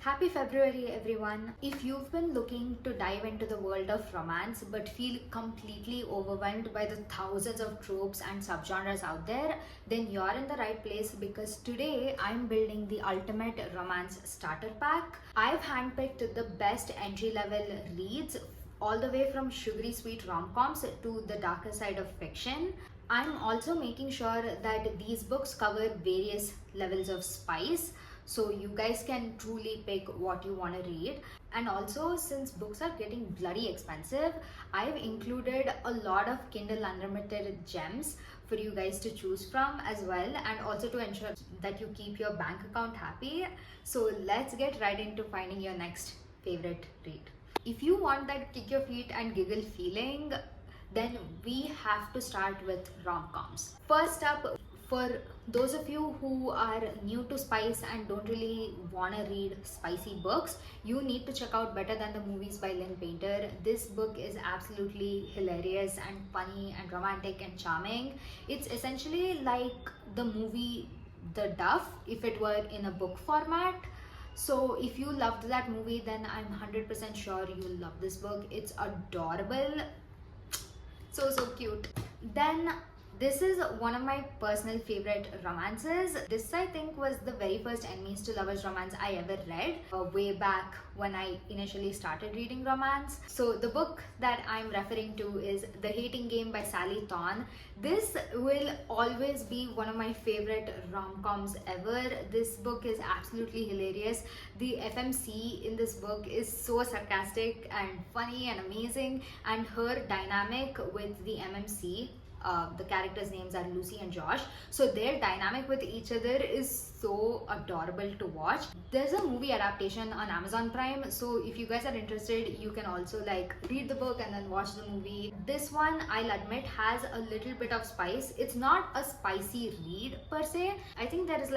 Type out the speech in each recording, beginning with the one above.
Happy February, everyone. If you've been looking to dive into the world of romance but feel completely overwhelmed by the thousands of tropes and subgenres out there, then you're in the right place because today I'm building the ultimate romance starter pack. I've handpicked the best entry level reads all the way from sugary sweet rom-coms to the darker side of fiction. I'm also making sure that these books cover various levels of spice so you guys can truly pick what you want to read. And also, since books are getting bloody expensive, I've included a lot of Kindle Unlimited gems for you guys to choose from as well, and also to ensure that you keep your bank account happy. So let's get right into finding your next favorite read. If you want that kick your feet and giggle feeling, then we have to start with rom-coms. First up, for those of you who are new to spice and don't really want to read spicy books, you need to check out Better Than the Movies by Lynn Painter. This book is absolutely hilarious and funny and romantic and charming. It's essentially like the movie The Duff if it were in a book format. So if you loved that movie, then I'm 100% sure you'll love this book. It's adorable, so cute. Then this is one of my personal favorite romances. This I think was the very first enemies to lovers romance I ever read way back when I initially started reading romance. So the book that I'm referring to is The Hating Game by Sally Thorne. This will always be one of my favorite rom-coms ever. This book is absolutely hilarious. The FMC in this book is so sarcastic and funny and amazing, and her dynamic with the MMC, the characters' names are Lucy and Josh, so their dynamic with each other is so adorable to watch. There's a movie adaptation on Amazon Prime, so if you guys are interested, you can also read the book and then watch the movie. This one, I'll admit, has a little bit of spice. It's not a spicy read per se. I think there is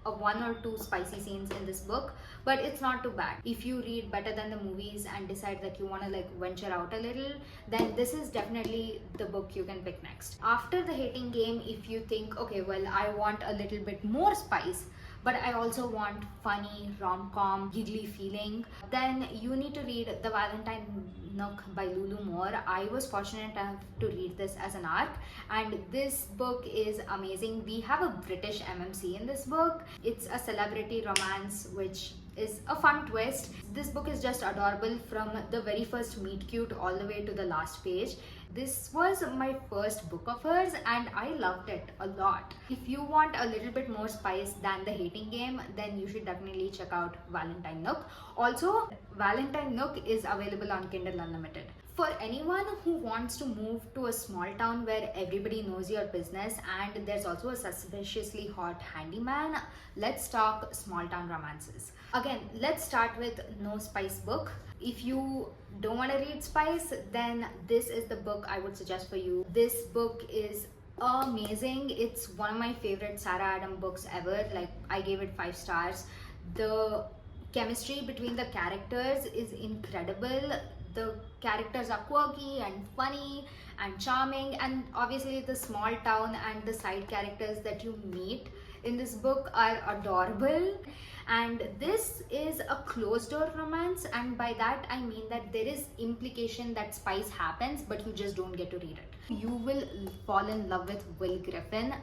a one or two spicy scenes in this book, but it's not too bad. If you read Better Than the Movies and decide that you want to venture out a little, then this is definitely the book you can pick next. After The Hating Game, if you think, okay, well, I want a little bit more spice, but I also want funny, rom-com, giggly feeling, then you need to read The Valentine Nook by Lulu Moore. I was fortunate enough to read this as an ARC, and this book is amazing. We have a British MMC in this book. It's a celebrity romance, which is a fun twist. This book is just adorable from the very first meet cute all the way to the last page. This was my first book of hers and I loved it a lot. If you want a little bit more spice than The Hating Game, then you should definitely check out Valentine Nook. Also, Valentine Nook is available on Kindle Unlimited. For anyone who wants to move to a small town where everybody knows your business and there's also a suspiciously hot handyman, let's talk small town romances. Again, let's start with no spice book. If you don't want to read spice, then this is the book I would suggest for you. This book is amazing. It's one of my favorite Sarah Adam books ever. I gave it 5 stars. The chemistry between the characters is incredible. The characters are quirky and funny and charming, and obviously the small town and the side characters that you meet in this book are adorable. And this is a closed door romance, and by that I mean that there is implication that spice happens, but you just don't get to read it. You will fall in love with Will Griffin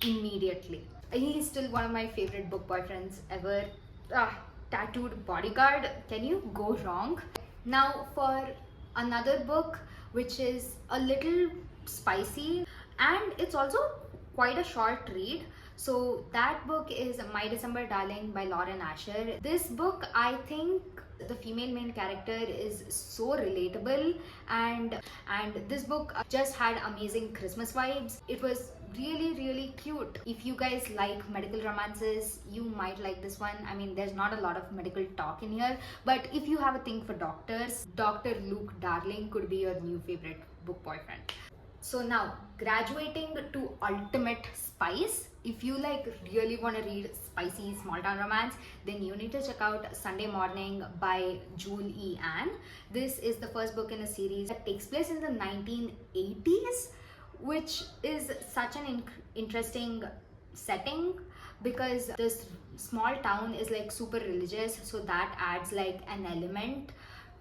immediately. He's still one of my favorite book boyfriends ever. Tattooed bodyguard, can you go wrong? Now for another book which is a little spicy and it's also quite a short read. So that book is My December Darling by Lauren Asher. This book, I think the female main character is so relatable, and this book just had amazing Christmas vibes. It was really cute. If you guys like medical romances, you might like this one. I mean, there's not a lot of medical talk in here, but if you have a thing for doctors, Dr. Luke Darling could be your new favorite book boyfriend. So now, graduating to ultimate spice. If you really want to read spicy small town romance, then you need to check out Sunday Morning by Jewel E. Ann. This is the first book in a series that takes place in the 1980s, which is such an interesting setting because this small town is like super religious, so that adds like an element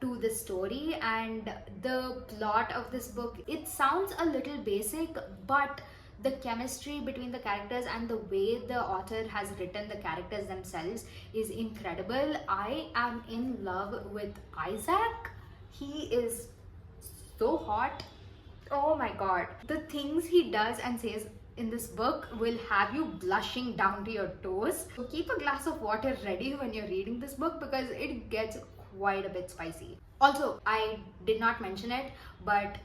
to the story. And the plot of this book, it sounds a little basic, but the chemistry between the characters and the way the author has written the characters themselves is incredible. I am in love with Isaac. He is so hot. Oh my god. The things he does and says in this book will have you blushing down to your toes. So keep a glass of water ready when you're reading this book because it gets quite a bit spicy. Also, I did not mention it, but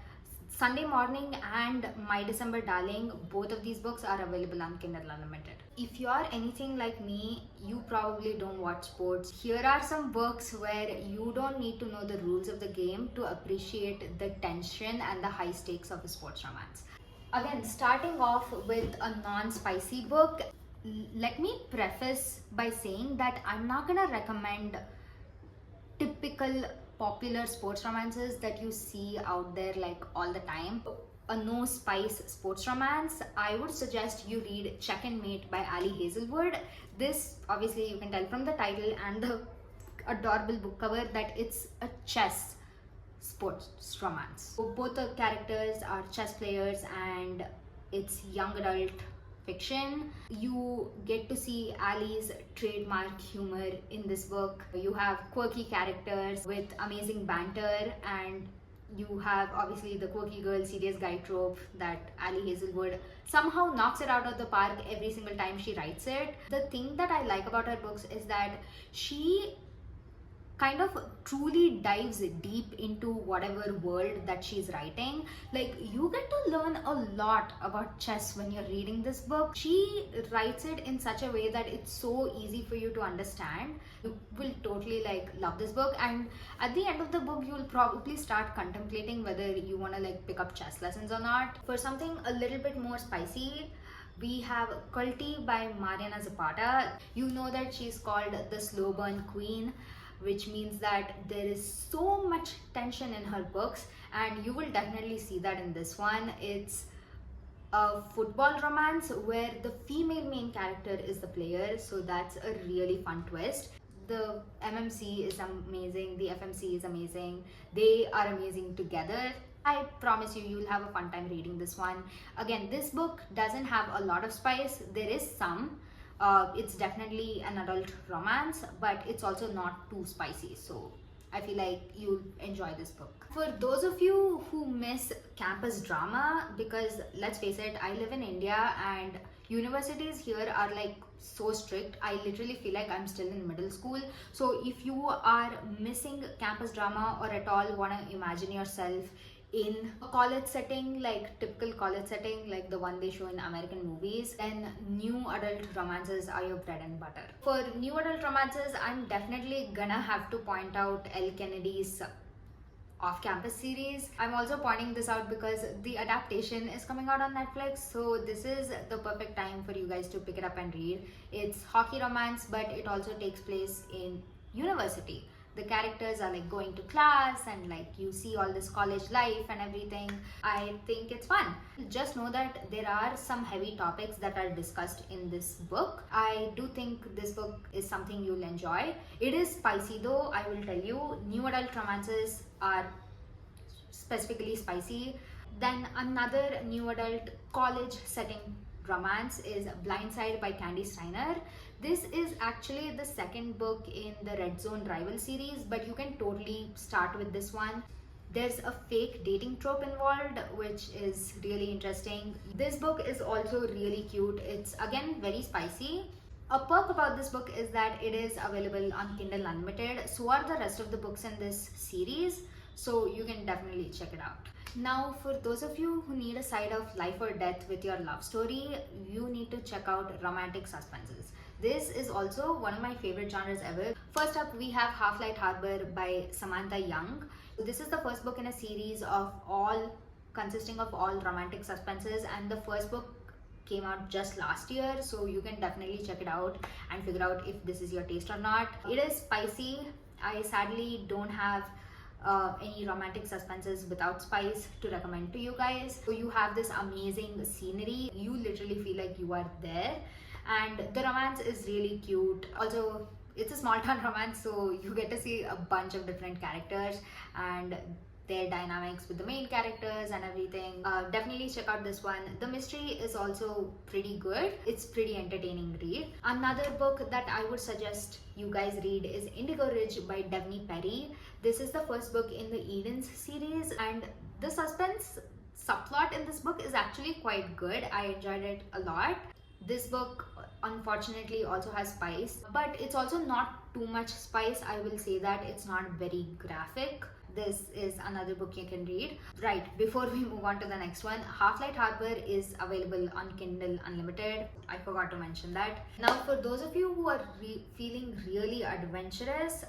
Sunday Morning and My December Darling, both of these books are available on Kindle Unlimited. If you are anything like me, you probably don't watch sports. Here are some books where you don't need to know the rules of the game to appreciate the tension and the high stakes of a sports romance. Again, starting off with a non-spicy book, let me preface by saying that I'm not gonna recommend typical popular sports romances that you see out there like all the time. A no spice sports romance, I would suggest you read Check and Mate by Ali Hazelwood. This, obviously you can tell from the title and the adorable book cover, that it's a chess sports romance. So both the characters are chess players and it's young adult fiction. You get to see Ali's trademark humor in this book. You have quirky characters with amazing banter, and you have obviously the quirky girl serious guy trope that Ali Hazelwood somehow knocks it out of the park every single time she writes it. The thing that I like about her books is that she kind of truly dives deep into whatever world that she's writing. Like, you get to learn a lot about chess when you're reading this book. She writes it in such a way that it's so easy for you to understand. You will totally like love this book, and at the end of the book you'll probably start contemplating whether you want to like pick up chess lessons or not. For something a little bit more spicy, we have Culty by Mariana Zapata. You know that she's called the slow burn queen, which means that there is so much tension in her books, and you will definitely see that in this one. It's a football romance where the female main character is the player, so that's a really fun twist. The MMC is amazing, the FMC is amazing, they are amazing together. I promise you, you'll have a fun time reading this one. Again, this book doesn't have a lot of spice, there is some. It's definitely an adult romance, but it's also not too spicy, so I feel like you'll enjoy this book. For those of you who miss campus drama, because let's face it, I live in India and universities here are like so strict. I literally feel like I'm still in middle school. So if you are missing campus drama or at all want to imagine yourself in a college setting, like typical college setting like the one they show in American movies, then new adult romances are your bread and butter. For new adult romances, I'm definitely gonna have to point out Elle Kennedy's off-campus series. I'm also pointing this out because the adaptation is coming out on Netflix, so this is the perfect time for you guys to pick it up and read. It's hockey romance, but it also takes place in university. The characters are like going to class and like you see all this college life and everything. I think it's fun. Just know that there are some heavy topics that are discussed in this book. I do think this book is something you'll enjoy. It is spicy though, I will tell you. New adult romances are specifically spicy. Then another new adult college setting romance is Blindside by Candy Steiner. This is actually the second book in the Red Zone Rival series, but you can totally start with this one. There's a fake dating trope involved, which is really interesting. This book is also really cute. It's again very spicy. A perk about this book is that it is available on Kindle Unlimited. So are the rest of the books in this series, so you can definitely check it out. Now, for those of you who need a side of life or death with your love story, you need to check out romantic suspenses. This is also one of my favorite genres ever. First up, we have Half-Light Harbor by Samantha Young. This is the first book in a series of consisting of all romantic suspenses, and the first book came out just last year, so you can definitely check it out and figure out if this is your taste or not. It is spicy. I sadly don't have any romantic suspenses without spice to recommend to you guys. So you have this amazing scenery. You literally feel like you are there. and the romance is really cute. Also, it's a small town romance, so you get to see a bunch of different characters and their dynamics with the main characters and everything. Definitely check out this one. The mystery is also pretty good. It's pretty entertaining read. Another book that I would suggest you guys read is Indigo Ridge by Devney Perry. This is the first book in the Edens series, and the suspense subplot in this book is actually quite good. I enjoyed it a lot. This book unfortunately also has spice, but it's also not too much spice. I will say that it's not very graphic. This is another book you can read. Right, before we move on to the next one, Half-Light Harbor is available on Kindle Unlimited. I forgot to mention that. Now, for those of you who are feeling really adventurous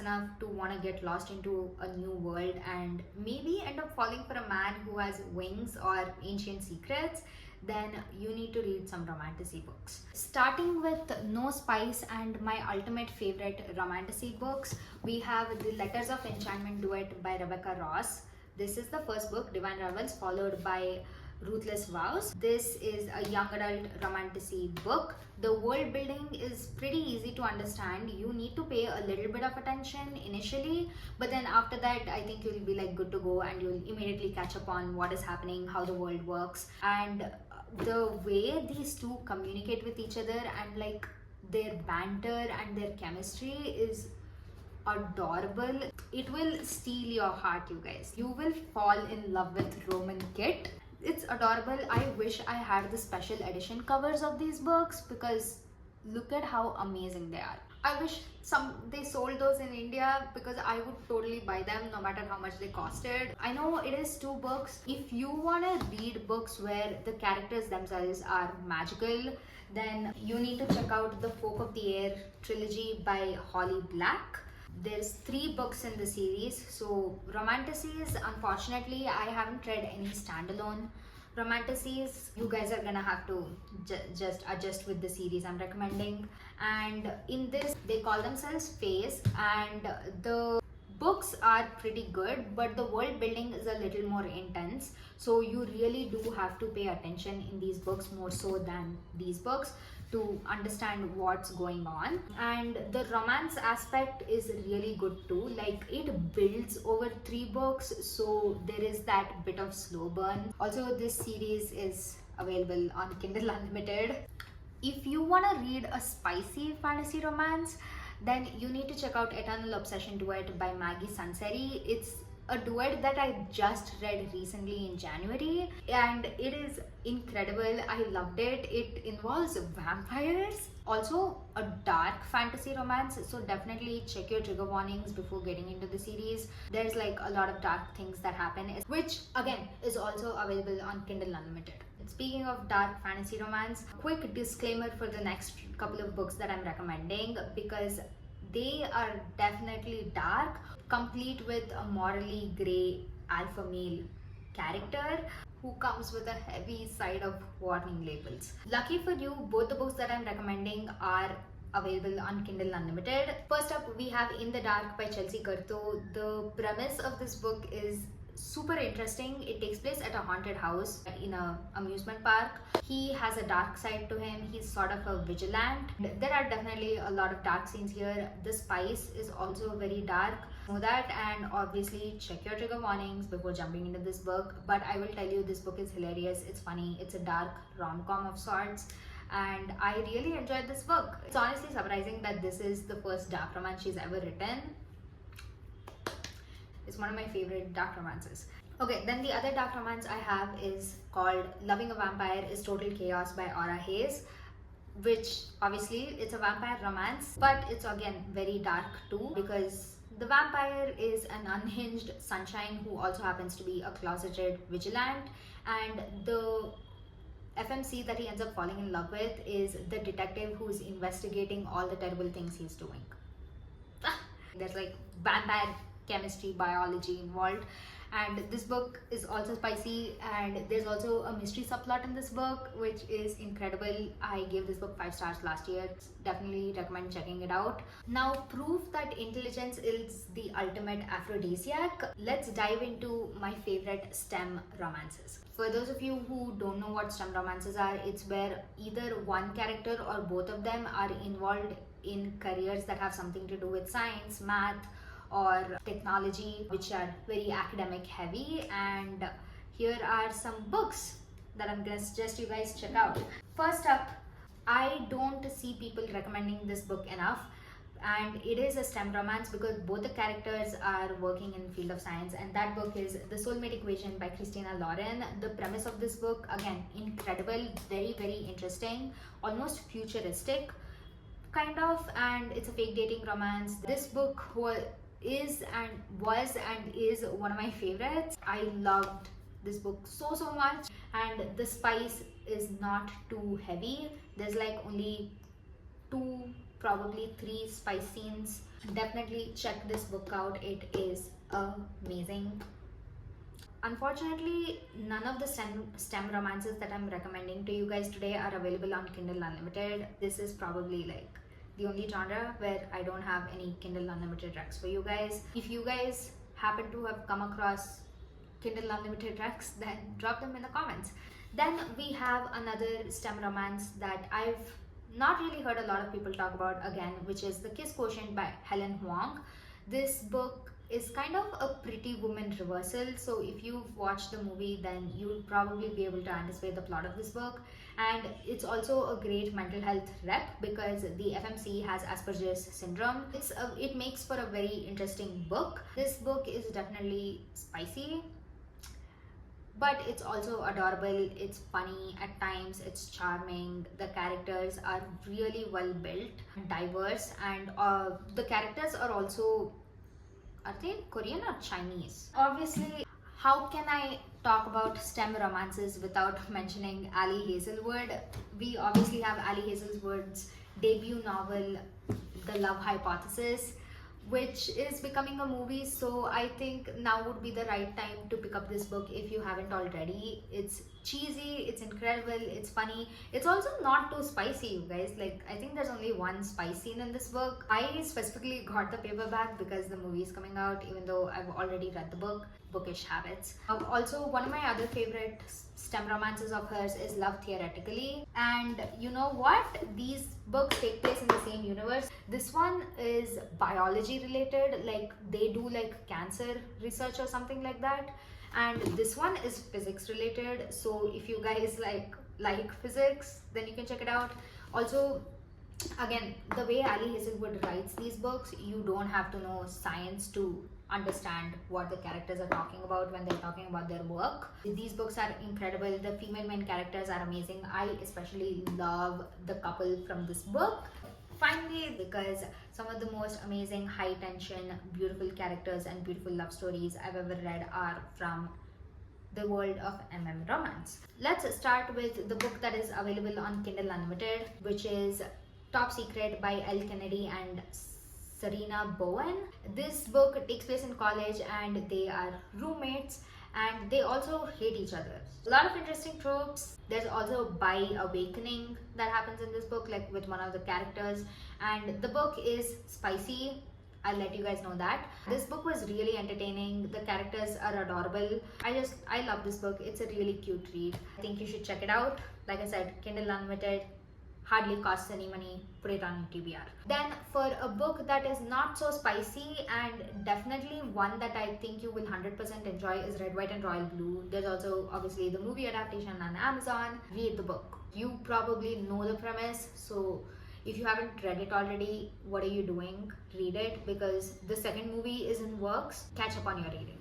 enough to want to get lost into a new world and maybe end up falling for a man who has wings or ancient secrets, then you need to read some romantasy books. Starting with No Spice and my ultimate favorite romantasy books, we have The Letters of Enchantment Duet by Rebecca Ross. This is the first book, Divine Revels, followed by Ruthless Vows. This is a young adult romantasy book. The world building is pretty easy to understand. You need to pay a little bit of attention initially, but then after that I think you'll be like good to go and you'll immediately catch up on what is happening, how the world works, and the way these two communicate with each other and like their banter and their chemistry is adorable. It will steal your heart, you guys. You will fall in love with Roman Kit. It's adorable. I wish I had the special edition covers of these books because look at how amazing they are. I wish they sold those in India because I would totally buy them no matter how much they costed. I know it is 2 books. If you want to read books where the characters themselves are magical, then you need to check out the Folk of the Air trilogy by Holly Black. There's 3 books in the series. So romantasies, unfortunately I haven't read any standalone romantasies. You guys are gonna have to just adjust with the series I'm recommending. And in this they call themselves Fays, and the books are pretty good, but the world building is a little more intense, so you really do have to pay attention in these books more so than these books to understand what's going on. And the romance aspect is really good too. Like it builds over 3 books, so there is that bit of slow burn. Also, this series is available on Kindle Unlimited. If you want to read a spicy fantasy romance, then you need to check out Eternal Obsession Duet by Maggie Sanseri. It's a duet that I just read recently in January and it is incredible. I loved it. It involves vampires, also a dark fantasy romance, so definitely check your trigger warnings before getting into the series. There's like a lot of dark things that happen, which again is also available on Kindle Unlimited. Speaking of dark fantasy romance, quick disclaimer for the next couple of books that I'm recommending because they are definitely dark, complete with a morally grey alpha male character who comes with a heavy side of warning labels. Lucky for you, both the books that I'm recommending are available on Kindle Unlimited. First up, we have In the Dark by Chelsea Curto. The premise of this book is super interesting. It takes place at a haunted house in an amusement park. He has a dark side to him. He's sort of a vigilant. There are definitely a lot of dark scenes here. The spice is also very dark. Know that, and obviously check your trigger warnings before jumping into this book. But I will tell you, this book is hilarious. It's funny. It's a dark rom-com of sorts. And I really enjoyed this book. It's honestly surprising that this is the first dark romance she's ever written. It's one of my favorite dark romances. Okay, then the other dark romance I have is called Loving a Vampire is Total Chaos by Aura Hayes, which obviously it's a vampire romance, but it's again very dark too because the vampire is an unhinged sunshine who also happens to be a closeted vigilant, and the FMC that he ends up falling in love with is the detective who's investigating all the terrible things he's doing. There's like vampire chemistry, biology involved, And this book is also spicy, and there's also a mystery subplot in this book which is incredible. I gave this book 5 stars last year. Definitely recommend checking it out. Now, proof that intelligence is the ultimate aphrodisiac, let's dive into my favorite STEM romances. For those of you who don't know what STEM romances are, it's where either one character or both of them are involved in careers that have something to do with science, math, or technology, which are very academic heavy. And here are some books that I'm gonna suggest you guys check out. First up, I don't see people recommending this book enough, and it is a STEM romance because both the characters are working in field of science, and that book is The Soulmate Equation by Christina Lauren. The premise of this book, again, incredible, very interesting, almost futuristic kind of, and it's a fake dating romance. This book was and is one of my favorites. I loved this book so much, and the spice is not too heavy. There's like only 2, probably 3 spice scenes. Definitely check this book out. It is amazing. Unfortunately, none of the STEM romances that I'm recommending to you guys today are available on Kindle Unlimited. This is probably like the only genre where I don't have any Kindle Unlimited recs for you guys. If you guys happen to have come across Kindle Unlimited recs, then drop them in the comments. Then we have another STEM romance that I've not really heard a lot of people talk about again, which is The Kiss Quotient by Helen Huang. This book is kind of a Pretty Woman reversal, so if you've watched the movie, then you'll probably be able to anticipate the plot of this book. And it's also a great mental health rep because the FMC has Asperger's syndrome. It makes for a very interesting book. This book is definitely spicy, but it's also adorable. It's funny at times, it's charming. The characters are really well built and diverse, and the characters are also, are they Korean or Chinese? Obviously, how can I talk about STEM romances without mentioning Ali Hazelwood? We obviously have Ali Hazelwood's debut novel, The Love Hypothesis, which is becoming a movie, so I think now would be the right time to pick up this book if you haven't already. It's cheesy, it's incredible, it's funny. It's also not too spicy, you guys. Like, I think there's only 1 spice scene in this book. I specifically got the paperback because the movie is coming out, even though I've already read the book. Bookish habits. Also, one of my other favorite STEM romances of hers is Love Theoretically, and you know what, these books take place in the same universe. This one is biology related, like they do like cancer research or something like that, and this one is physics related. So if you guys like physics, then you can check it out. Also, again, the way Ali Hazelwood writes these books, you don't have to know science to understand what the characters are talking about when they're talking about their work. These books are incredible. The female main characters are amazing. I especially love the couple from this book. Finally, because some of the most amazing, high tension, beautiful characters and beautiful love stories I've ever read are from the world of romance. Let's start with the book that is available on Kindle Unlimited, which is Top Secret by Elle Kennedy and Serena Bowen. This book takes place in college, and they are roommates, and they also hate each other. A lot of interesting tropes. There's also bi awakening that happens in this book, like with one of the characters, and the book is spicy. I'll let you guys know that. This book was really entertaining. The characters are adorable. I love this book. It's a really cute read. I think you should check it out. Like I said, Kindle Unlimited, hardly costs any money. Put it on TBR. Then for a book that is not so spicy and definitely one that I think you will 100% enjoy is Red, White and Royal Blue. There's also obviously the movie adaptation on Amazon. Read the book. You probably know the premise, so if you haven't read it already, what are you doing? Read it, because the second movie is in works. Catch up on your reading.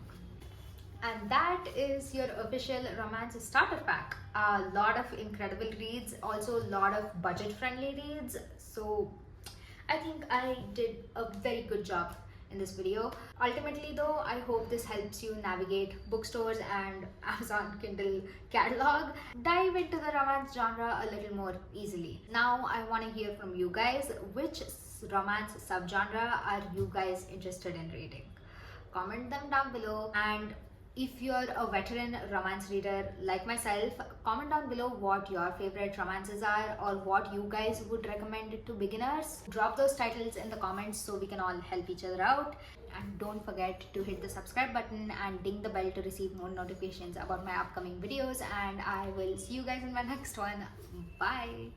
And that is your official romance starter pack. A lot of incredible reads, also a lot of budget friendly reads. So I think I did a very good job in this video. Ultimately though, I hope this helps you navigate bookstores and Amazon Kindle catalog, dive into the romance genre a little more easily. Now I want to hear from you guys. Which romance subgenre are you guys interested in reading? Comment them down below, and If you're a veteran romance reader like myself, comment down below what your favorite romances are or what you guys would recommend to beginners. Drop those titles in the comments so we can all help each other out. And don't forget to hit the subscribe button and ding the bell to receive more notifications about my upcoming videos. And I will see you guys in my next one. Bye.